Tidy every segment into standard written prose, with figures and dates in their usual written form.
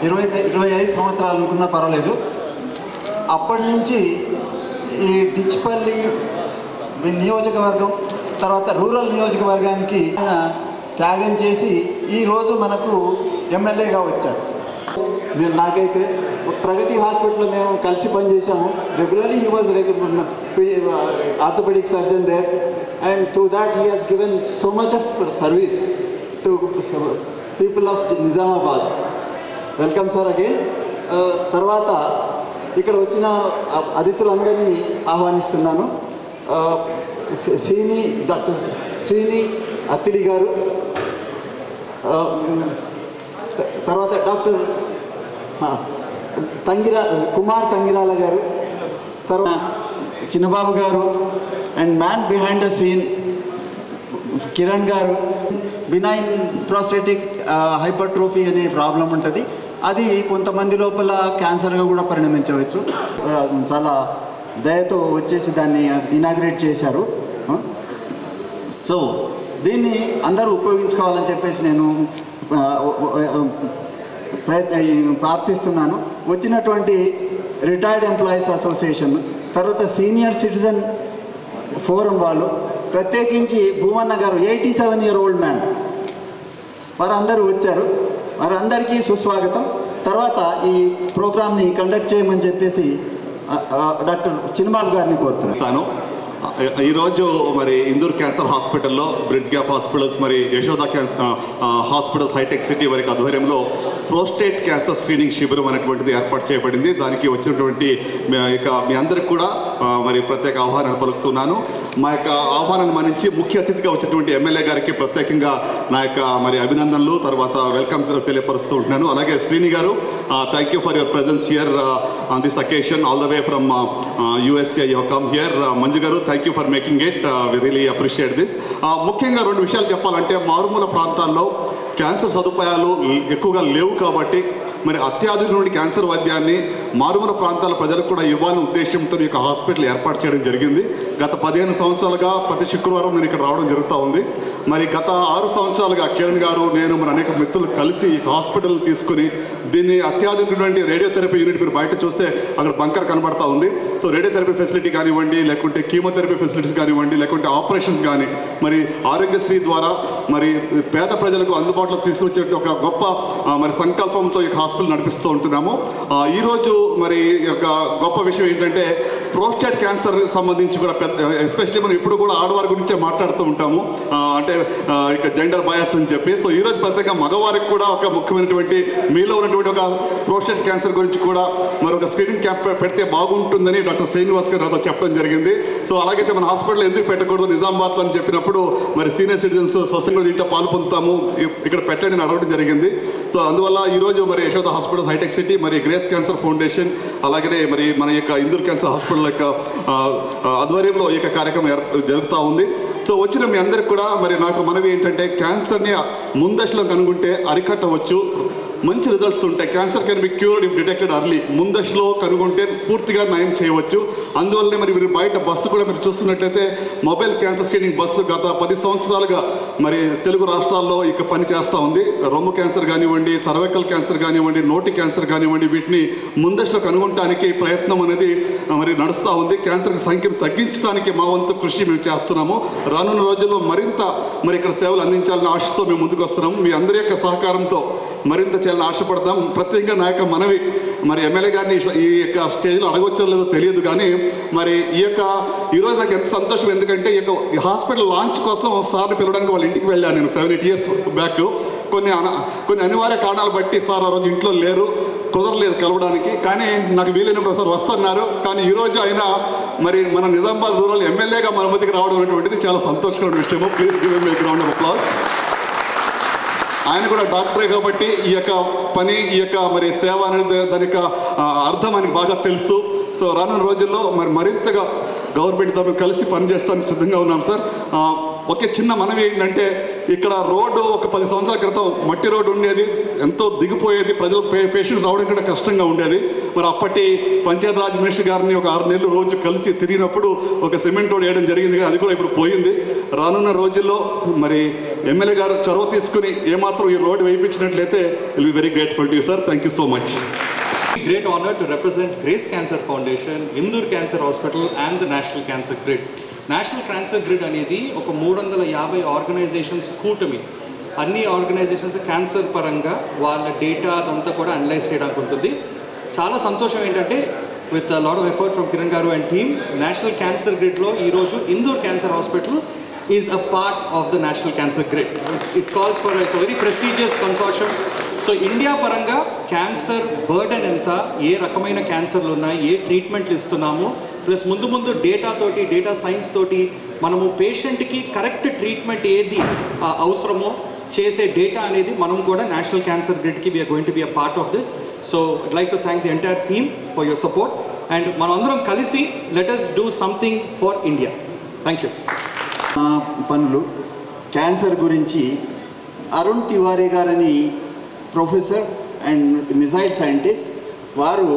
25 సంవత్సరాలు అనుకున్నా పర్వాలేదు. అప్పటి నుంచి ఈ డిచ్పల్లి నియోజకవర్గం తర్వాత రూరల్ నియోజకవర్గానికి త్యాగం చేసి ఈరోజు మనకు ఎమ్మెల్యేగా వచ్చారు. నాకైతే ప్రగతి హాస్పిటల్లో మేము కలిసి పనిచేసాము. Regularly he was orthopaedic surgeon there and to that he has given so much of service to people of Nizamabad. Welcome sir again. తర్వాత ఇక్కడ వచ్చిన అతిథులందరినీ ఆహ్వానిస్తున్నాను. డాక్టర్ శ్రీని అత్తిలి గారు, తర్వాత డాక్టర్ కుమార్ తంగిరాల గారు, తర్వాత చిన్నబాబు గారు and man behind the scene Kiran గారు. బినైన్ ప్రోస్టేటిక్ హైపర్ట్రోఫీ అనే ప్రాబ్లం ఉంటుంది. అది కొంతమంది లోపల క్యాన్సర్గా కూడా పరిణమించవచ్చు. చాలా దయతో వచ్చేసి దాన్ని ఇనాగ్రేట్ చేశారు. సో దీన్ని అందరూ ఉపయోగించుకోవాలని చెప్పేసి నేను ప్రార్థిస్తున్నాను. వచ్చినటువంటి రిటైర్డ్ ఎంప్లాయీస్ అసోసియేషన్, తర్వాత సీనియర్ సిటిజన్ ఫోరం వాళ్ళు, ప్రత్యేకించి భూమన్న గారు 87 year old మ్యాన్, వారందరూ వచ్చారు. వారందరికీ సుస్వాగతం. తర్వాత ఈ ప్రోగ్రామ్ని కండక్ట్ చేయమని చెప్పేసి డాక్టర్ చిన్నబాబు గారిని కోరుతున్నాను. ఈరోజు మరి ఇందూర్ క్యాన్సర్ హాస్పిటల్లో, బ్రిడ్జ్ గ్యాప్ హాస్పిటల్స్, మరి యశోద క్యాన్సర్ హాస్పిటల్స్ హైటెక్ సిటీ వారికి ఆధ్వర్యంలో ప్రోస్టేట్ క్యాన్సర్ స్క్రీనింగ్ శిబిరం అనేటువంటిది ఏర్పాటు చేయబడింది. దానికి వచ్చినటువంటి మీ అందరికి కూడా మరి ప్రత్యేక ఆహ్వానాలు పలుకుతున్నాను. మా యొక్క ఆహ్వానాన్ని మన్నించి ముఖ్య అతిథిగా వచ్చినటువంటి ఎమ్మెల్యే గారికి ప్రత్యేకంగా నా యొక్క మరి అభినందనలు, తర్వాత వెల్కమ్ తెలియపరుస్తూ ఉంటున్నాను. అలాగే Srini garu, thank you for your presence here on this occasion, all the way from USA you come here. Manju garu, thank you for making it, we really appreciate this. ముఖ్యంగా 2 విషయాలు చెప్పాలంటే, మారుమూల ప్రాంతాల్లో క్యాన్సర్ సదుపాయాలు ఎక్కువగా లేవు కాబట్టి మరి అత్యాధునిక క్యాన్సర్ వైద్యాన్ని మారుమూల ప్రాంతాల ప్రజలకు కూడా ఇవ్వాలనే ఉద్దేశంతో ఈ యొక్క హాస్పిటల్ ఏర్పాటు చేయడం జరిగింది. గత 15 సంవత్సరాలుగా ప్రతి శుక్రవారం నేను ఇక్కడ రావడం జరుగుతూ ఉంది. మరి గత 6 సంవత్సరాలుగా కిరణ్ గారు, నేను, మన అనేక మిత్రులు కలిసి ఈ హాస్పిటల్ తీసుకుని దీన్ని అత్యాధునికటువంటి రేడియోథెరపీ యూనిట్ మీరు బయట చూస్తే అక్కడ బంకర్ కనబడతా ఉంది. సో రేడియోథెరపీ ఫెసిలిటీ కానివ్వండి, లేకుంటే కీమోథెరపీ ఫెసిలిటీస్ కానివ్వండి, లేకుంటే ఆపరేషన్స్ కానీ మరి ఆరోగ్యశ్రీ ద్వారా మరి పేద ప్రజలకు అందుబాటులో తీసుకొచ్చే ఒక గొప్ప మరి సంకల్పంతో ఈ హాస్పిటల్ నడిపిస్తూ ఉంటున్నాము. ఈరోజు మరి యొక్క గొప్ప విషయం ఏంటంటే, ప్రోస్టేట్ క్యాన్సర్ సంబంధించి కూడా ఎస్పెషల్లీ మనం ఇప్పుడు కూడా ఆడవారి గురించే మాట్లాడుతూ ఉంటాము, అంటే ఇక జెండర్ బయాస్ అని చెప్పి. సో ఈరోజు ప్రత్యేకంగా మగవారికి కూడా ఒక ముఖ్యమైనటువంటి మీలో ఉన్నటువంటి ఒక ప్రోస్టేట్ క్యాన్సర్ గురించి కూడా మరి ఒక స్క్రీనింగ్ క్యాంప్ పెడితే బాగుంటుందని డాక్టర్ శ్రీనివాస్ గారు నాతో చెప్పడం జరిగింది. సో అలాగైతే మన హాస్పిటల్ ఎందుకు పెట్టకూడదు నిజామాబాద్లో అని చెప్పినప్పుడు మరి సీనియర్ సిటిజన్స్ సొసైటీ దీంట్లో పాలు పొందుతాము, ఇక్కడ పెట్టండి అని అడగడం జరిగింది. సో అందువల్ల ఈరోజు మరి యశోద హాస్పిటల్స్ హైటెక్ సిటీ, మరి గ్రేస్ క్యాన్సర్ ఫౌండేషన్, అలాగనే మరి మన యొక్క ఇందూర్ క్యాన్సర్ హాస్పిటల్ యొక్క ఆధ్వర్యంలో ఈ యొక్క కార్యక్రమం జరుగుతూ ఉంది. సో వచ్చిన మీ అందరికి కూడా మరి నాకు మనవి ఏంటంటే, క్యాన్సర్ని ముందశలో కనుగొంటే అరికట్టవచ్చు, మంచి రిజల్ట్స్ ఉంటాయి. Cancer can be cured if detected early. ముందశలో కనుగొంటే పూర్తిగా నయం చేయవచ్చు. అందువల్లనే మరి మీరు బయట బస్సు కూడా మీరు చూస్తున్నట్లయితే మొబైల్ క్యాన్సర్ స్క్రీనింగ్ బస్సు గత 10 సంవత్సరాలుగా మరి తెలుగు రాష్ట్రాల్లో ఇక పని చేస్తూ ఉంది. రొమ్ము క్యాన్సర్ కానివ్వండి, సర్వైకల్ క్యాన్సర్ కానివ్వండి, నోటి క్యాన్సర్ కానివ్వండి, వీటిని ముందశలో కనుగొనడానికి ప్రయత్నం అనేది మరి నడుస్తూ ఉంది. క్యాన్సర్ సంఖ్యను తగ్గించడానికి మా వంతు కృషి మేము చేస్తున్నాము. రానున్న రోజుల్లో మరింత మరి ఇక్కడ సేవలు అందించాలని ఆశతో మేము ముందుకు వస్తున్నాము. మీ అందరి యొక్క సహకారంతో మరింత చేయాలని ఆశపడతాం. ప్రత్యేకంగా నా యొక్క మనవి, మరి ఎమ్మెల్యే గారిని ఈ యొక్క స్టేజ్లో అడగొచ్చో లేదో తెలియదు, కానీ మరి ఈరోజు నాకు ఎంత సంతోషం, ఎందుకంటే ఈ హాస్పిటల్ లాంచ్ కోసం సార్ని పిలవడానికి వాళ్ళ ఇంటికి వెళ్ళాను నేను 7-8 years బ్యాక్. కొన్ని అనివార్య కారణాలు బట్టి సార్ ఆ రోజు ఇంట్లో లేరు, కుదరలేదు కలవడానికి. కానీ నాకు వీలైనప్పుడు ఒకసారి వస్తున్నారు. కానీ ఈరోజు ఆయన మరి మన నిజామాబాద్ రూరల్ ఎమ్మెల్యేగా మన మధ్యకి రావడం అనేటువంటిది చాలా సంతోషకరమైన విషయము. Please give him a round of applause. ఆయన కూడా డాక్టరే కాబట్టి ఈ యొక్క పని, ఈ యొక్క మరి సేవ అనేది దాని యొక్క అర్థం అని బాగా తెలుసు. సో రానున్న రోజుల్లో మరింతగా గవర్నమెంట్తో కలిసి పనిచేస్తానికి సిద్ధంగా ఉన్నాం సార్. ఒకే చిన్న మనవి ఏంటంటే ఇక్కడ రోడ్డు ఒక 10 సంవత్సరాల క్రితం మట్టి రోడ్డు ఉండేది, ఎంతో దిగిపోయేది, ప్రజలు పేషెంట్స్ రావడం కూడా కష్టంగా ఉండేది. మరి అప్పటి పంచాయతీరాజ్ మినిస్టర్ గారిని ఒక 6 నెలలు రోజు కలిసి తిరిగినప్పుడు ఒక సిమెంట్ రోడ్ వేయడం జరిగింది, అది కూడా ఇప్పుడు పోయింది. రానున్న రోజుల్లో మరి ఎమ్మెల్యే గారు చొరవ తీసుకుని ఏమాత్రం ఈ రోడ్డు వేయించినట్లయితే will be very grateful to you sir. Thank you so much. Great honor to represent Grace Cancer Foundation, Indur Cancer Hospital and the National Cancer Grid. National Cancer Grid అనేది ఒక 350 organisations కూటమి. అన్ని organisations cancer పరంగా వాళ్ళ data అదంతా కూడా analyse చేయడానికి ఉంటుంది. చాలా సంతోషం ఏంటంటే with lot of effort from Kiran గారు అండ్ టీమ్, నేషనల్ క్యాన్సర్ గ్రిడ్లో ఈరోజు Indur cancer hospital is a part of the national cancer grid. It calls for it's very prestigious consortium. So India పరంగా క్యాన్సర్ బర్డెన్ ఎంత, ఏ రకమైన క్యాన్సర్లు ఉన్నాయి, ఏ ట్రీట్మెంట్లు ఇస్తున్నాము, ప్లస్ ముందు డేటాతోటి, data science తోటి మనము పేషెంట్కి కరెక్ట్ ట్రీట్మెంట్ ఏది అవసరమో చేసే డేటా అనేది మనం కూడా నేషనల్ క్యాన్సర్ గ్రిడ్కి we're going to be a part of this. So I'd like to thank the entire team for your support and మనం అందరం కలిసి let us do something for India. Thank you. పనులు cancer గురించి అరుణ్ తివారీ గారని professor and missile scientist, వారు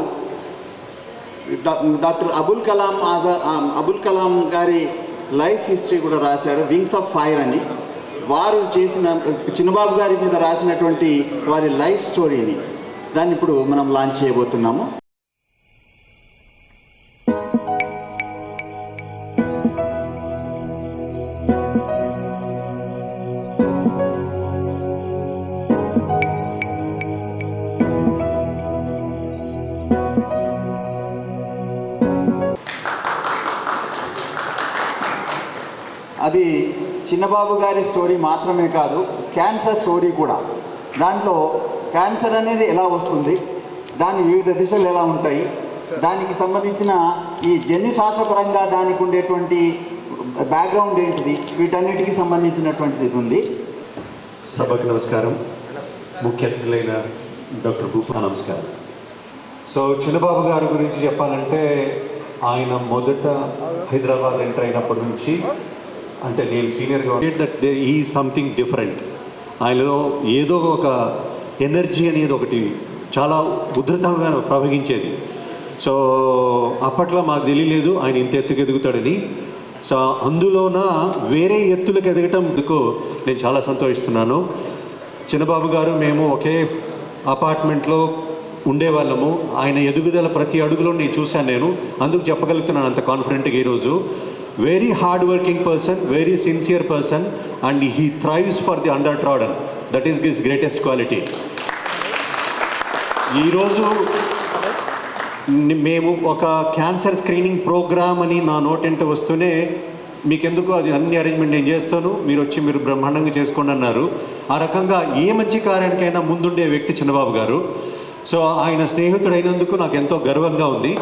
doctor Abdul Kalam గారి life history కూడా రాశారు, వింగ్స్ ఆఫ్ ఫైర్ అని. వారు చేసిన చిన్నబాబు గారి మీద రాసినటువంటి వారి లైఫ్ స్టోరీని దాన్ని ఇప్పుడు మనం లాంచ్ చేయబోతున్నాము. అది చిన్నబాబు గారి స్టోరీ మాత్రమే కాదు, క్యాన్సర్ స్టోరీ కూడా. దాంట్లో క్యాన్సర్ అనేది ఎలా వస్తుంది, దాని వివిధ దిశలు ఎలా ఉంటాయి, దానికి సంబంధించిన ఈ జన్యుశాస్త్రపరంగా దానికి ఉండేటువంటి బ్యాక్గ్రౌండ్ ఏంటిది, వీటన్నిటికీ సంబంధించినటువంటిది ఇది ఉంది. సభకు నమస్కారం. ముఖ్య అతిథులైన డాక్టర్ భూపా నమస్కారం. సో చిన్నబాబు గారి గురించి చెప్పాలంటే ఆయన మొదట హైదరాబాద్ ఎంటర్ అయినప్పటి నుంచి, అంటే నేను సీనియర్గా దట్ ఈ సంథింగ్ డిఫరెంట్, ఆయనలో ఏదో ఒక ఎనర్జీ అనేది ఒకటి చాలా ఉధృతంగా ప్రవహించేది. సో అప్పట్లో మాకు తెలియలేదు ఆయన ఇంత ఎత్తుకు ఎదుగుతాడని. సో అందులోన వేరే ఎత్తులకు ఎదగటందుకు నేను చాలా సంతోషిస్తున్నాను. చిన్నబాబు గారు మేము ఒకే అపార్ట్మెంట్లో ఉండేవాళ్ళము. ఆయన ఎదుగుదల ప్రతి అడుగులో నేను చూశాను. నేను అందుకు చెప్పగలుగుతున్నాను అంత కాన్ఫిడెంట్గా ఈరోజు. Very hard working person, very sincere person, and he thrives for the under trodden. That is his greatest quality. ఈరోజు మేము ఒక క్యాన్సర్ స్క్రీనింగ్ ప్రోగ్రామ్ అని నా నోటెంట వస్తూనే మీకెందుకు అది అన్ని అరేంజ్మెంట్ నేను చేస్తాను, మీరు వచ్చి మీరు బ్రహ్మాండంగా చేసుకోండి అన్నారు. ఆ రకంగా ఏ మంచి కార్యానికైనా ముందుండే వ్యక్తి చిన్నబాబు గారు. సో ఆయన స్నేహితుడైనందుకు నాకు ఎంతో గర్వంగా ఉంది.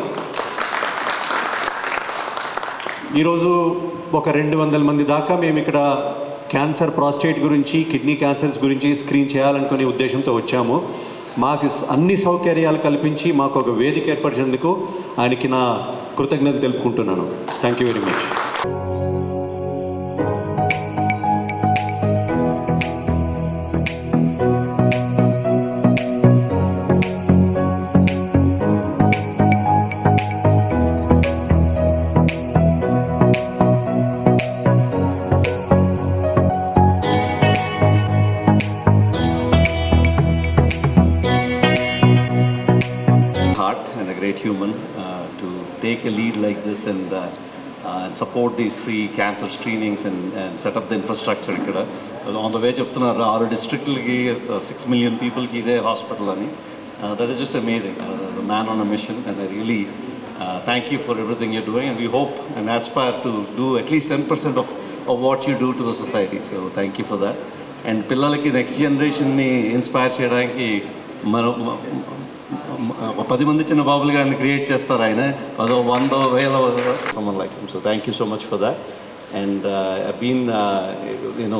ఈరోజు ఒక 200 మంది దాకా మేము ఇక్కడ క్యాన్సర్, ప్రాస్టేట్ గురించి, కిడ్నీ క్యాన్సర్స్ గురించి స్క్రీన్ చేయాలనుకునే ఉద్దేశంతో వచ్చాము. మాకు అన్ని సౌకర్యాలు కల్పించి మాకు ఒక వేదిక ఏర్పరిచినందుకు ఆయనకి నా కృతజ్ఞతలు తెలుపుకుంటున్నాను. Thank you very much. And a great human to take a lead like this and support these free cancer screenings and set up the infrastructure ikkada. On the way చెప్తున్నారు 6 డిస్ట్రిక్ట్లకి 6 million పీపుల్కి ఇదే హాస్పిటల్ అని. That is just amazing. The man on a mission, and I really thank you for everything you're doing, and we hope and aspire to do at least 10% of what you do to the society. So thank you for that. And పిల్లలకి next జనరేషన్ని inspire చేయడానికి మనం 10 మంది చిన్న బాబులు గారిని create చేస్తారు ఆయన, 100,000 someone like him. So thank you so much for that. And I've been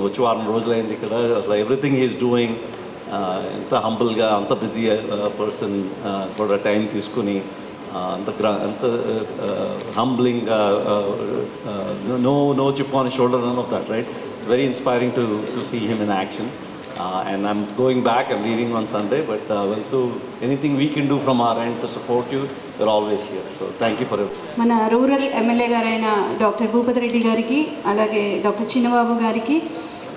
వచ్చి 4 రోజులైంది ఇక్కడ. అసలు ఎవ్రీథింగ్ ఈజ్ డూయింగ్ ఎంత హంబుల్గా, అంత బిజీ పర్సన్ కూడా టైం తీసుకుని అంత humbling, no chip on his shoulder, none of that, right? It's very inspiring to see him in action. And I'm going back, I'm leaving on Sunday, but anything we can do from our end to support you, we're always here. So thank you for it. మన rural MLA గారైన doctor Bhupathi Reddy గారికి, అలాగే doctor చిన్నబాబు గారికి,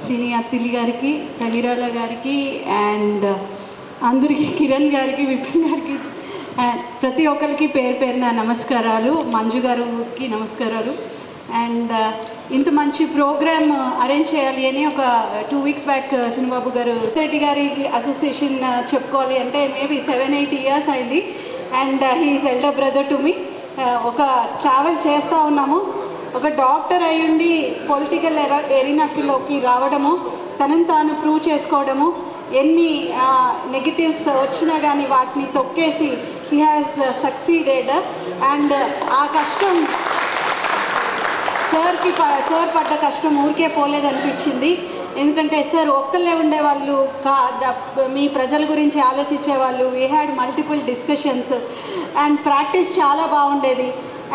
శ్రీని అత్తిలి గారికి, తగిరాల గారికి, and అందరికీ, కిరణ్ గారికి, విపిన్ గారికి, ప్రతి ఒక్కరికి పేరు పేరున నమస్కారాలు. మంజు గారికి నమస్కారాలు. అండ్ ఇంత మంచి ప్రోగ్రామ్ అరేంజ్ చేయాలి అని ఒక 2 weeks బ్యాక్ చిన్నబాబు గారు రెడ్డి గారి అసోసియేషన్ చెప్పుకోవాలి అంటే మేబీ 7-8 years అయింది. And he's elder brother to me. ఒక ట్రావెల్ చేస్తూ ఉన్నాము. ఒక డాక్టర్ అయ్యుండి పొలిటికల్ ఎరీనాకి రావడము, తనని తాను ప్రూవ్ చేసుకోవడము, ఎన్ని నెగిటివ్స్ వచ్చినా కానీ వాటిని తొక్కేసి హీ హ్యాస్ సక్సీడెడ్. అండ్ ఆ కష్టం సార్ పడ్డ కష్టం ఊరికే పోలేదనిపించింది. ఎందుకంటే సార్ ఒక్కళ్ళే ఉండేవాళ్ళు, మీ ప్రజల గురించి ఆలోచించేవాళ్ళు. We had multiple discussions and practice చాలా బాగుండేది.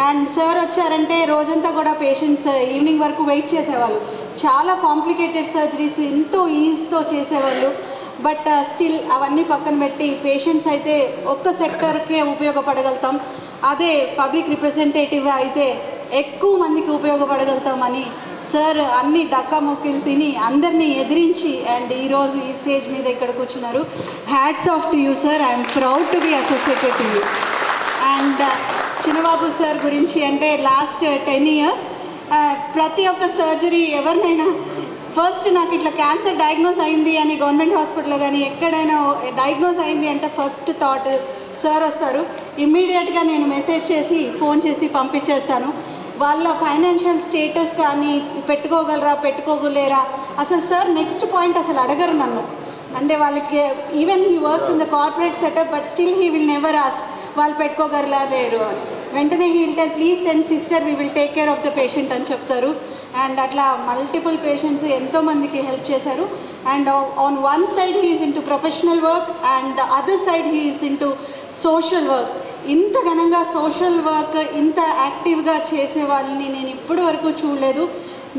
అండ్ సార్ వచ్చారంటే రోజంతా కూడా పేషెంట్స్ ఈవినింగ్ వరకు వెయిట్ చేసేవాళ్ళు. చాలా కాంప్లికేటెడ్ సర్జరీస్ ఎంతో ఈజీతో చేసేవాళ్ళు. బట్ స్టిల్ అవన్నీ పక్కన పెట్టి పేషెంట్స్ అయితే ఒక్క సెక్టర్కే ఉపయోగపడగలుగుతాం, అదే పబ్లిక్ రిప్రజెంటేటివ్ అయితే ఎక్కువ మందికి ఉపయోగపడగలుగుతామని సార్ అన్ని డక్కా ముక్కలు తిని అందరినీ ఎదిరించి అండ్ ఈరోజు ఈ స్టేజ్ మీద ఇక్కడ కూర్చున్నారు. Hats off to you sir. I'm proud to be associated to you. And Chinnababu sir గురించి అంటే లాస్ట్ 10 years ప్రతి ఒక్క సర్జరీ ఎవరినైనా ఫస్ట్ నాకు ఇట్లా క్యాన్సర్ డయాగ్నోస్ అయింది అని గవర్నమెంట్ హాస్పిటల్లో కానీ ఎక్కడైనా డయాగ్నోస్ అయింది అంటే ఫస్ట్ థాట్ సార్ వస్తారు. ఇమ్మీడియట్గా నేను మెసేజ్ చేసి ఫోన్ చేసి పంపించేస్తాను. వాళ్ళ ఫైనాన్షియల్ స్టేటస్ కానీ పెట్టుకోగలరా పెట్టుకోగలేరా అసలు సార్ నెక్స్ట్ పాయింట్ అసలు అడగరు నన్ను. అంటే వాళ్ళకి even he works in the corporate setup but still he will never ask వాళ్ళు పెట్టుకోగలరా లేరు అని. వెంటనే he will tell please send sister we will take care of the patient అని చెప్తారు. అండ్ అట్లా మల్టిపుల్ పేషెంట్స్ ఎంతోమందికి హెల్ప్ చేశారు. And on one side he is in to professional work and the other side he is in to social work. ఇంత ఘనంగా social work ఇంత యాక్టివ్గా చేసే వాళ్ళని నేను ఇప్పటి వరకు చూడలేదు.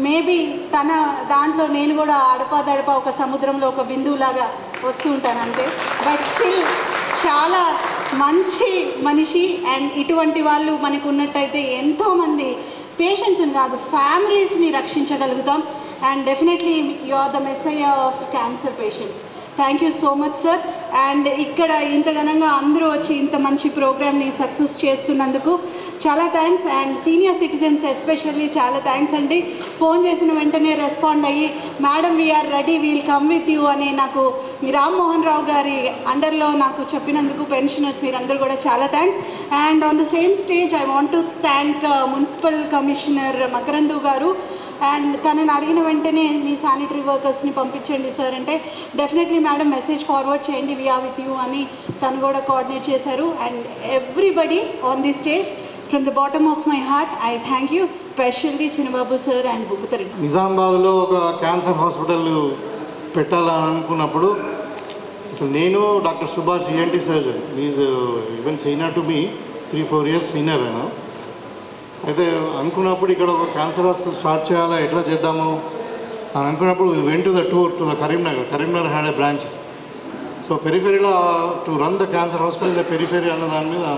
మేబీ తన దాంట్లో నేను కూడా అడపాదడపా ఒక సముద్రంలో ఒక బిందువులాగా వస్తూ ఉంటాను అంతే. బట్ స్టిల్ చాలా మంచి మనిషి. అండ్ ఇటువంటి వాళ్ళు మనకు ఉన్నట్టయితే ఎంతోమంది పేషెంట్స్ని కాదు ఫ్యామిలీస్ని రక్షించగలుగుతాం. And definitely you are the messiah of cancer patients. Thank you so much sir. And ఇక్కడ ఇంత ఘనంగా అందరూ వచ్చి ఇంత మంచి ప్రోగ్రామ్ని సక్సెస్ చేస్తున్నందుకు చాలా thanks. And senior citizens especially చాలా థ్యాంక్స్ అండి. ఫోన్ చేసిన వెంటనే రెస్పాండ్ అయ్యి madam we are ready we'll come with you అని నాకు మీ రామ్మోహన్ రావు గారి అండర్లో నాకు చెప్పినందుకు పెన్షనర్స్ మీరందరూ కూడా చాలా thanks. And on the same stage I want to thank municipal commissioner Makarand గారు. అండ్ తనని అడిగిన వెంటనే మీ శానిటరీ వర్కర్స్ని పంపించండి సార్ అంటే డెఫినెట్లీ మేడం మెసేజ్ ఫార్వర్డ్ చేయండి వీఆర్ విత్ యూ అని తను కూడా కోఆర్డినేట్ చేశారు. And everybody on the stage from the bottom of my heart I thank you specially Chinnababu sir and Bhupathi Reddy. నిజామాబాద్లో ఒక క్యాన్సర్ హాస్పిటల్ పెట్టాలని అనుకున్నప్పుడు అసలు నేను doctor Subhash ENT surgeon is even senior to me 3-4 years senior అయినా. అయితే అనుకున్నప్పుడు ఇక్కడ ఒక క్యాన్సర్ హాస్పిటల్ స్టార్ట్ చేయాలా ఎట్లా చేద్దాము అని అనుకున్నప్పుడు went to the tour to the Karimnagar had a branch. So పెరిఫెరీలో to run the cancer hospital the periphery అన్న దాని మీద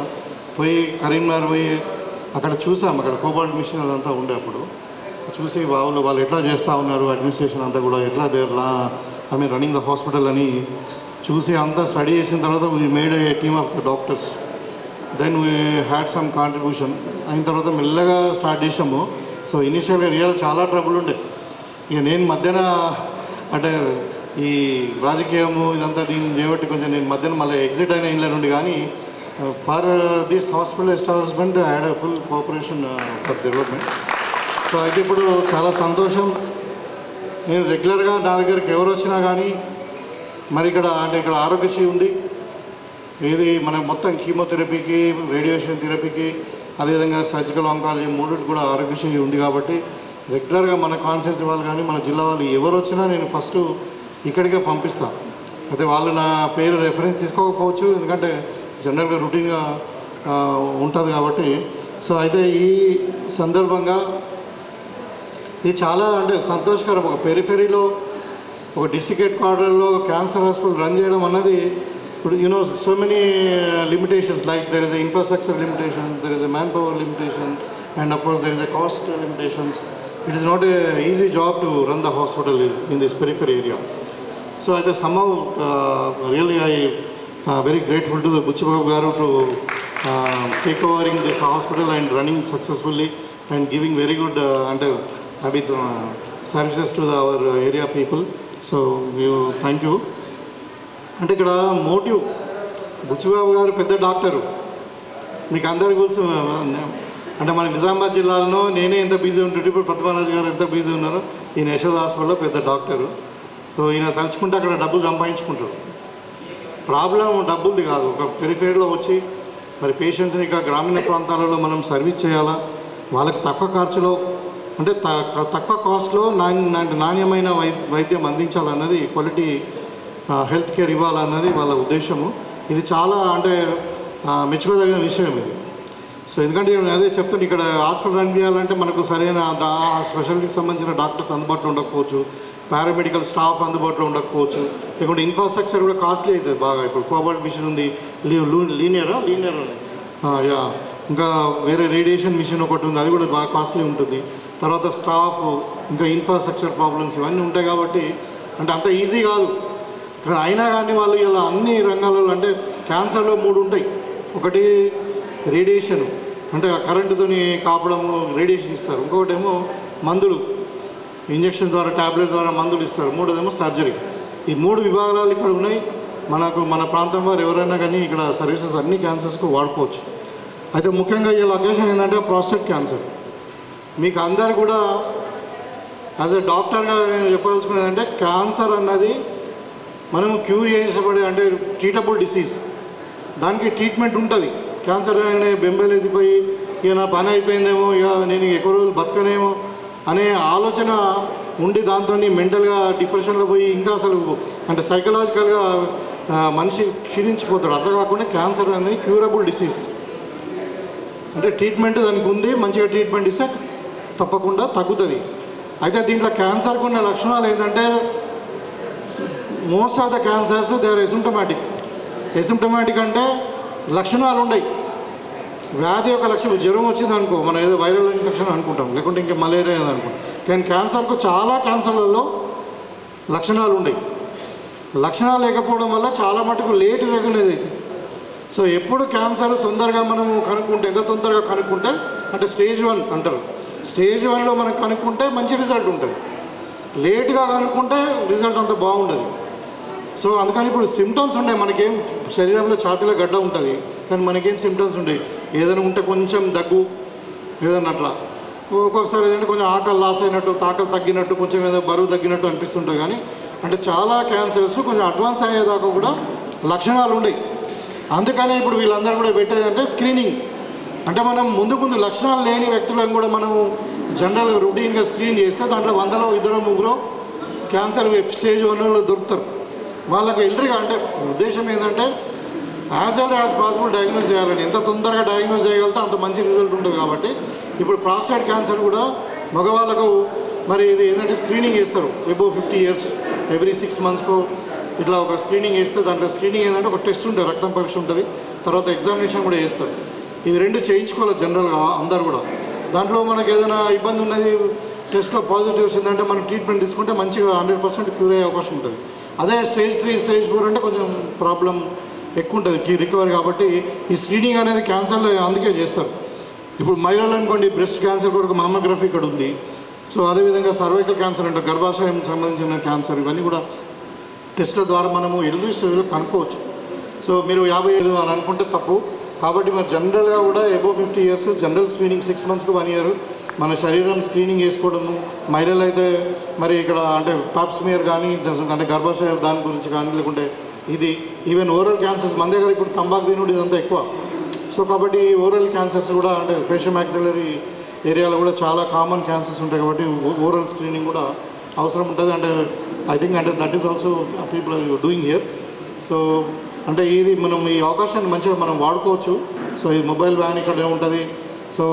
పోయి కరీంనగర్ పోయి అక్కడ చూసాం. అక్కడ కోబాల్ట్ మిషన్ అదంతా ఉండే అప్పుడు చూసి వాళ్ళు ఎట్లా చేస్తూ ఉన్నారు అడ్మినిస్ట్రేషన్ అంతా కూడా ఎట్లా రన్నింగ్ ద హాస్పిటల్ అని చూసి అంతా స్టడీ చేసిన తర్వాత we made a team of the doctors. Then we had some contribution అయిన తర్వాత మెల్లగా స్టార్ట్ చేసాము. సో ఇనిషియల్గా రియల్ చాలా ట్రబుల్ ఉండే. ఇక నేను మధ్యాహ్న అంటే ఈ రాజకీయము ఇదంతా దీన్ని చేయబట్టి కొంచెం నేను మధ్యాహ్నం మళ్ళీ ఎగ్జిట్ అయిన ఇంట్లో నుండి. కానీ for this hospital establishment I had a full cooperation for development. So అయితే ఇప్పుడు చాలా సంతోషం. నేను రెగ్యులర్గా నా దగ్గరికి ఎవరు వచ్చినా కానీ మరి ఇక్కడ ఆరోగ్యశ్రీ ఉంది. ఏది మన మొత్తం కీమోథెరపీకి రేడియేషన్ థెరపీకి అదేవిధంగా సర్జికల్ ఆంకాలజీ మూడింటి కూడా ఆరోగ్యశ్రీ ఉంది. కాబట్టి రెగ్యులర్గా మన కాన్స్టిట్యున్సీ వాళ్ళు కానీ మన జిల్లా వాళ్ళు ఎవరు వచ్చినా నేను ఫస్ట్ ఇక్కడికే పంపిస్తాను. అయితే వాళ్ళు నా పేరు రెఫరెన్స్ తీసుకోకపోవచ్చు, ఎందుకంటే జనరల్గా రొటీన్గా ఉంటుంది కాబట్టి సో అయితే ఈ సందర్భంగా ఇది చాలా అంటే సంతోషకరం. ఒక పెరిఫెరీలో ఒక డిస్ట్రిక్ట్ హెడ్ క్వార్టర్లో క్యాన్సర్ హాస్పిటల్ రన్ చేయడం అన్నది ఇప్పుడు so many limitations like there is a infrastructure limitation, there is a man power limitation and of course there is a cost limitations. It is not a easy job to run the hospital in this periphery area. So I think somehow really I very grateful to the Buchibabu Garu to take over in this hospital and running successfully and giving very good services to our area people. So thank you. అంటే ఇక్కడ motive Buchibabu గారు పెద్ద doctor, మీకు అందరికీ తెలుసు. అంటే మన నిజామాబాద్ జిల్లాలో నేనే ఎంత బిజీ ఉంటుంటే ఇప్పుడు పద్మరాజు గారు ఎంత బిజీ ఉన్నారో, ఈయన యశోద హాస్పిటల్లో పెద్ద డాక్టరు. సో ఈయన తలుచుకుంటే అక్కడ డబ్బులు సంపాదించుకుంటారు. ప్రాబ్లం డబ్బులది కాదు, ఒక పెరిఫేరీలో వచ్చి మరి పేషెంట్స్ని ఇక గ్రామీణ ప్రాంతాలలో మనం సర్వీస్ చేయాలా, వాళ్ళకి తక్కువ ఖర్చులో అంటే తక్కువ కాస్ట్లో నాణ్యమైన వైద్యం అందించాలన్నది, క్వాలిటీ హెల్త్ కేర్ ఇవ్వాలన్నది వాళ్ళ ఉద్దేశము. ఇది చాలా అంటే మెచ్చుకోదగిన విషయం ఇది. సో ఎందుకంటే నేను అదే చెప్తుంటే ఇక్కడ హాస్పిటల్ రన్ చేయాలంటే మనకు సరైన స్పెషాలిటీకి సంబంధించిన డాక్టర్స్ అందుబాటులో ఉండకపోవచ్చు, పారామెడికల్ స్టాఫ్ అందుబాటులో ఉండకపోవచ్చు, లేకుంటే ఇన్ఫ్రాస్ట్రక్చర్ కూడా కాస్ట్లీ అవుతుంది బాగా. ఇప్పుడు కోబాల్ట్ మిషన్ ఉంది, లీనియర్ యా, ఇంకా వేరే రేడియేషన్ మిషన్ ఒకటి ఉంది, అది కూడా బాగా కాస్ట్లీ ఉంటుంది. తర్వాత స్టాఫ్, ఇంకా ఇన్ఫ్రాస్ట్రక్చర్ ప్రాబ్లమ్స్ ఇవన్నీ ఉంటాయి కాబట్టి అంటే అంత ఈజీ కాదు. అయినా కానీ వాళ్ళు ఇలా అన్ని రంగాలలో అంటే క్యాన్సర్లో 3 ఉంటాయి. ఒకటి రేడియేషన్ అంటే కరెంటుతో కాపడము, రేడియేషన్ ఇస్తారు. ఇంకొకటేమో మందులు, ఇంజక్షన్ ద్వారా ట్యాబ్లెట్స్ ద్వారా మందులు ఇస్తారు. మూడోదేమో సర్జరీ. ఈ 3 విభాగాలు ఇక్కడ ఉన్నాయి. మన ప్రాంతం వారు ఎవరైనా కానీ ఇక్కడ సర్వీసెస్ అన్ని క్యాన్సర్స్కు వాడుకోవచ్చు. అయితే ముఖ్యంగా ఈ లొకేషన్ ఏంటంటే ప్రాస్టేట్ క్యాన్సర్. మీకు అందరు కూడా యాజ్ ఎ డాక్టర్గా నేను చెప్పదలుచుకునేది అంటే క్యాన్సర్ అన్నది మనం క్యూర్ చేసేపడే అంటే ట్రీటబుల్ డిసీజ్. దానికి ట్రీట్మెంట్ ఉంటుంది. క్యాన్సర్ అనే బెంబేలు ఎదిపోయి ఇక నా పని అయిపోయిందేమో, ఇక నేను ఎక్కువ రోజులు బతకనేమో అనే ఆలోచన ఉండి దాంతో మెంటల్గా డిప్రెషన్లో పోయి ఇంకా అసలు అంటే సైకలాజికల్గా మనిషి క్షీణించిపోతాడు. అట్లా కాకుండా క్యాన్సర్ అనేది క్యూరబుల్ డిసీజ్. అంటే ట్రీట్మెంట్ దానికి ఉంది, మంచిగా ట్రీట్మెంట్ ఇస్తే తప్పకుండా తగ్గుతుంది. అయితే దీంట్లో క్యాన్సర్కి ఉన్న లక్షణాలు ఏంటంటే most of the cancers they are asymptomatic. Asymptomatic అంటే లక్షణాలు ఉన్నాయి. వ్యాధి యొక్క లక్షణం, జ్వరం వచ్చింది అనుకో మనం ఏదో వైరల్ ఇన్ఫెక్షన్ అనుకుంటాం, లేకుంటే ఇంకా మలేరియా ఏదో అనుకుంటాం. కానీ క్యాన్సర్కు చాలా క్యాన్సర్లలో లక్షణాలు ఉన్నాయి. లక్షణాలు లేకపోవడం వల్ల చాలా మటుకు లేట్ రికగ్నైజ్ అవుతుంది. సో ఎప్పుడు క్యాన్సర్ తొందరగా మనము కనుక్కుంటే, ఎంత తొందరగా కనుక్కుంటే అంటే స్టేజ్ 1 అంటారు. స్టేజ్ 1లో మనం కనుక్కుంటే మంచి రిజల్ట్ ఉంటుంది. లేట్గా కనుక్కుంటే రిజల్ట్ అంత బాగుండదు. సో అందుకని ఇప్పుడు సిమ్టమ్స్ ఉంటాయి. మనకేం శరీరంలో ఛాతీలో గడ్డ ఉంటుంది, కానీ మనకేం సిమ్టమ్స్ ఉంటాయి. ఏదైనా ఉంటే కొంచెం దగ్గు, ఏదన్నా అట్లా ఒక్కొక్కసారి ఏదంటే కొంచెం ఆకలి లాస్ అయినట్టు, తాకలు తగ్గినట్టు, కొంచెం ఏదో బరువు తగ్గినట్టు అనిపిస్తుంటుంది. కానీ అంటే చాలా క్యాన్సర్స్ కొంచెం అడ్వాన్స్ అయ్యేదాకా కూడా లక్షణాలు ఉన్నాయి. అందుకనే ఇప్పుడు వీళ్ళందరూ కూడా పెట్టేదంటే స్క్రీనింగ్. అంటే మనం ముందు లక్షణాలు లేని వ్యక్తులను కూడా మనం జనరల్గా రొటీన్గా స్క్రీన్ చేస్తే దాంట్లో 100లో 2-3 క్యాన్సర్ స్టేజ్ 1లో దొరుకుతారు. వాళ్ళకి ఎల్డర్గా అంటే ఉద్దేశం ఏంటంటే as early as possible diagnose చేయాలని. ఎంత తొందరగా డయాగ్నోస్ చేయగలిగితే అంత మంచి రిజల్ట్ ఉంటుంది. కాబట్టి ఇప్పుడు ప్రాస్టేట్ క్యాన్సర్ కూడా మగవాళ్ళకు మరి ఇది ఏంటంటే స్క్రీనింగ్ చేస్తారు. అబోవ్ 50 years ఎవ్రీ 6 monthsకు ఇట్లా ఒక స్క్రీనింగ్ చేస్తే దాంట్లో స్క్రీనింగ్ ఏంటంటే ఒక టెస్ట్ ఉంటుంది, రక్తం పరీక్ష ఉంటుంది, తర్వాత ఎగ్జామినేషన్ కూడా చేస్తారు. ఇది 2 చేయించుకోవాలి జనరల్గా అందరు కూడా. దాంట్లో మనకు ఏదైనా ఇబ్బంది ఉన్నది, టెస్ట్లో పాజిటివ్ వచ్చిందంటే మనం ట్రీట్మెంట్ తీసుకుంటే మంచిగా 100% క్యూర్ అయ్యే అవకాశం ఉంటుంది. అదే స్టేజ్ 3, స్టేజ్ 4 అంటే కొంచెం ప్రాబ్లం ఎక్కువ ఉంటుంది రికవరీ. కాబట్టి ఈ స్క్రీనింగ్ అనేది క్యాన్సర్లో అందుకే చేస్తారు. ఇప్పుడు మహిళలు అనుకోండి, బ్రెస్ట్ క్యాన్సర్ కొరకు మామోగ్రఫీ ఇక్కడ ఉంది. సో అదేవిధంగా సర్వైకల్ క్యాన్సర్ అంటే గర్భాశయం సంబంధించిన క్యాన్సర్, ఇవన్నీ కూడా టెస్ట్ల ద్వారా మనము ఎర్లీ స్టేజ్లో కనుక్కోవచ్చు. సో మీరు 55 అని అనుకుంటే తప్పు. కాబట్టి మరి జనరల్గా కూడా above 50 years general screening 6 monthsకు 1 year మన శరీరం స్క్రీనింగ్ చేసుకోవడము. మహిళలు అయితే మరి ఇక్కడ అంటే పాప్స్మియర్ కానీ అంటే గర్భాశయ దాని గురించి కానీ, లేకుంటే ఇది ఈవెన్ ఓరల్ క్యాన్సర్స్ మన దగ్గర ఇప్పుడు తంబాకు తినుడు ఇదంతా ఎక్కువ. సో కాబట్టి ఓరల్ క్యాన్సర్స్ కూడా అంటే ఫేషియల్ మ్యాక్సిలరీ ఏరియాలో కూడా చాలా కామన్ క్యాన్సర్స్ ఉంటాయి. కాబట్టి ఓరల్ స్క్రీనింగ్ కూడా అవసరం ఉంటుంది. అంటే ఐ థింక్ అంటే that is also people are doing here. So అంటే ఇది మనం ఈ అవకాశాన్ని మంచిగా మనం వాడుకోవచ్చు. సో ఈ మొబైల్ వ్యాన్ ఇక్కడ ఉంటుంది. సో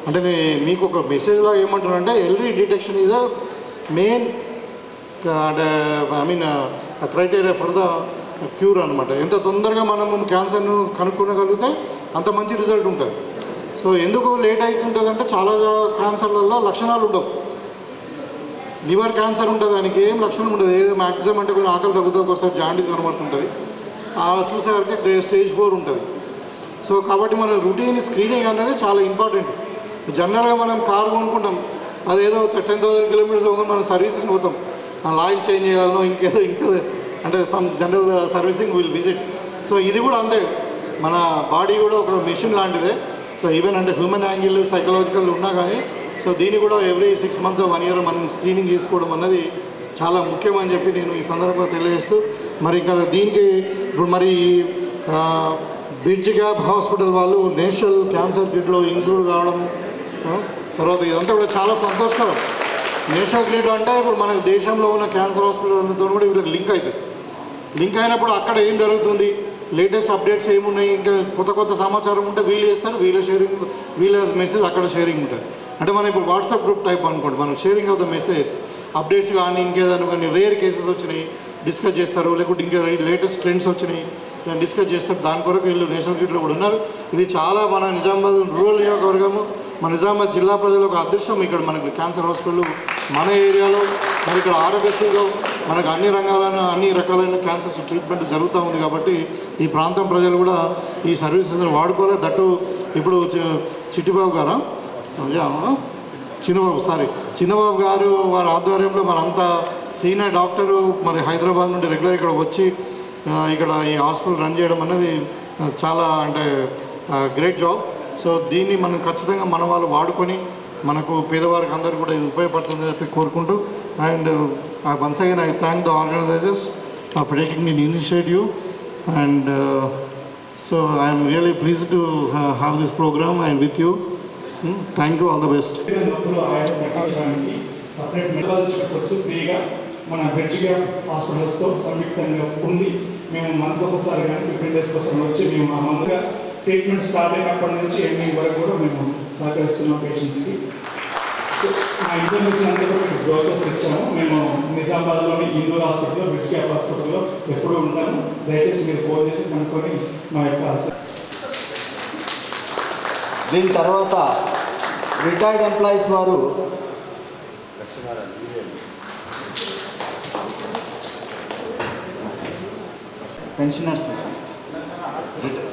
అంటే మీకు ఒక మెసేజ్ లాగా ఏమంటారంటే early detection is a main అంటే I mean criteria for the cure అనమాట. ఎంత తొందరగా మనం క్యాన్సర్ను కనుక్కోగలిగితే అంత మంచి రిజల్ట్ ఉంటుంది. సో ఎందుకు లేట్ అవుతుంటుంది అంటే చాలా క్యాన్సర్లలో లక్షణాలు ఉండవు. లివర్ క్యాన్సర్ ఉంటుంది, దానికి ఏం లక్షణం ఉండదు. ఏదో మ్యాక్సిమం అంటే కొంచెం ఆకలి తగ్గుతుంది, ఒకసారి జాండీస్ కనబడుతుంటుంది. చూసేవారికి స్టేజ్ 4 ఉంటుంది. సో కాబట్టి మన రొటీన్ స్క్రీనింగ్ అనేది చాలా ఇంపార్టెంట్. జనరల్గా మనం కారు కొనుక్కుంటాం, అదేదో 10,000 కిలోమీటర్స్ మనం సర్వీసింగ్ పోతాం, ఆయిల్ చేంజ్ చేయాలనో ఇంకేదో అంటే some general servicing will visit. So ఇది కూడా అంతే, మన బాడీ కూడా ఒక మెషిన్ లాంటిదే. సో ఈవెన్ అంటే హ్యూమన్ యాంగిల్ సైకలాజికల్ ఉన్నా కానీ సో దీన్ని కూడా ఎవ్రీ 6 months 1 year మనం స్క్రీనింగ్ చేసుకోవడం అన్నది చాలా ముఖ్యమని చెప్పి నేను ఈ సందర్భంగా తెలియజేస్తూ, మరి ఇక్కడ దీనికి ఇప్పుడు మరి బ్రిడ్జ్ గ్యాప్ హాస్పిటల్ వాళ్ళు నేషనల్ క్యాన్సర్ గ్రిడ్లో ఇంక్లూడ్ కావడం, తర్వాత ఇదంతా కూడా చాలా సంతోషకరం. నేషనల్ గ్రిడ్ అంటే ఇప్పుడు మన దేశంలో ఉన్న క్యాన్సర్ హాస్పిటల్తో కూడా వీళ్ళకి లింక్ అవుతుంది. లింక్ అయినప్పుడు అక్కడ ఏం జరుగుతుంది, లేటెస్ట్ అప్డేట్స్ ఏమున్నాయి, ఇంకా కొత్త సమాచారం ఉంటే వీళ్ళు చేస్తారు, వీళ్ళ మెసేజ్ అక్కడ షేరింగ్ ఉంటుంది. అంటే మనం ఇప్పుడు వాట్సాప్ గ్రూప్ టైప్ అనుకోండి, మనం sharing of the message updates కానీ ఇంకేదైనా కానీ రేర్ కేసెస్ వచ్చినాయి డిస్కస్ చేస్తారు, లేకుంటే ఇంకా లేటెస్ట్ ట్రెండ్స్ వచ్చినాయి డిస్కస్ చేస్తారు. దాని కొరకు వీళ్ళు నేషనల్ గ్రిడ్లో కూడా ఉన్నారు. ఇది చాలా మన నిజామాబాద్ రూరల్ నియోజకవర్గము, మన నిజామాబాద్ జిల్లా ప్రజలకు అదృష్టం. ఇక్కడ మనకి క్యాన్సర్ హాస్పిటల్ మన ఏరియాలో, మరి ఇక్కడ ఆరోగ్యశ్రీలో మనకు అన్ని రకాలైన క్యాన్సర్స్ ట్రీట్మెంట్ జరుగుతూ ఉంది. కాబట్టి ఈ ప్రాంతం ప్రజలు కూడా ఈ సర్వీసెస్ని వాడుకోలే. దట్టు ఇప్పుడు చిట్టిబాబు గారా చిన్నబాబు గారు వారి ఆధ్వర్యంలో మరంతా సీనియర్ డాక్టరు మరి హైదరాబాద్ నుండి రెగ్యులర్ ఇక్కడ వచ్చి ఇక్కడ ఈ హాస్పిటల్ రన్ చేయడం అనేది చాలా అంటే గ్రేట్ జాబ్. సో దీన్ని మనం ఖచ్చితంగా మన వాళ్ళు వాడుకొని మనకు పేదవారికి అందరికీ కూడా ఇది ఉపయోగపడుతుందని చెప్పి కోరుకుంటూ, and once again I thank the organisers for taking this initiative, and so I'm really please to have this programme and with you. Thank you, all the best. Separate medical ఫ్రీగా మన బ్రిడ్జ్ గ్యాప్ హాస్పిటల్స్తో సంయుక్తంగా ఉండి మేము month ఒకసారి కానీ 15 days కోసం వచ్చి మేము ఆ మందుగా ట్రీట్మెంట్ స్టార్ట్ అయినప్పటి నుంచి ఎండింగ్ వరకు కూడా మేము సహకరిస్తున్నాం పేషెంట్స్కి. సో మా ఇన్ఫర్మేషన్ అంతా కూడా మేము బ్రోచర్స్ ఇచ్చాము. మేము నిజామాబాద్లోని ఇందూర్ హాస్పిటల్లో బ్రిడ్జ్ గ్యాప్ హాస్పిటల్లో ఎప్పుడూ ఉంటాము. దయచేసి మీరు ఫోన్ చేసి కనుక్కొని మా యొక్క దీని తర్వాత రిటైర్డ్ ఎంప్లాయీస్ వారు పెన్షనర్స్ రిటైర్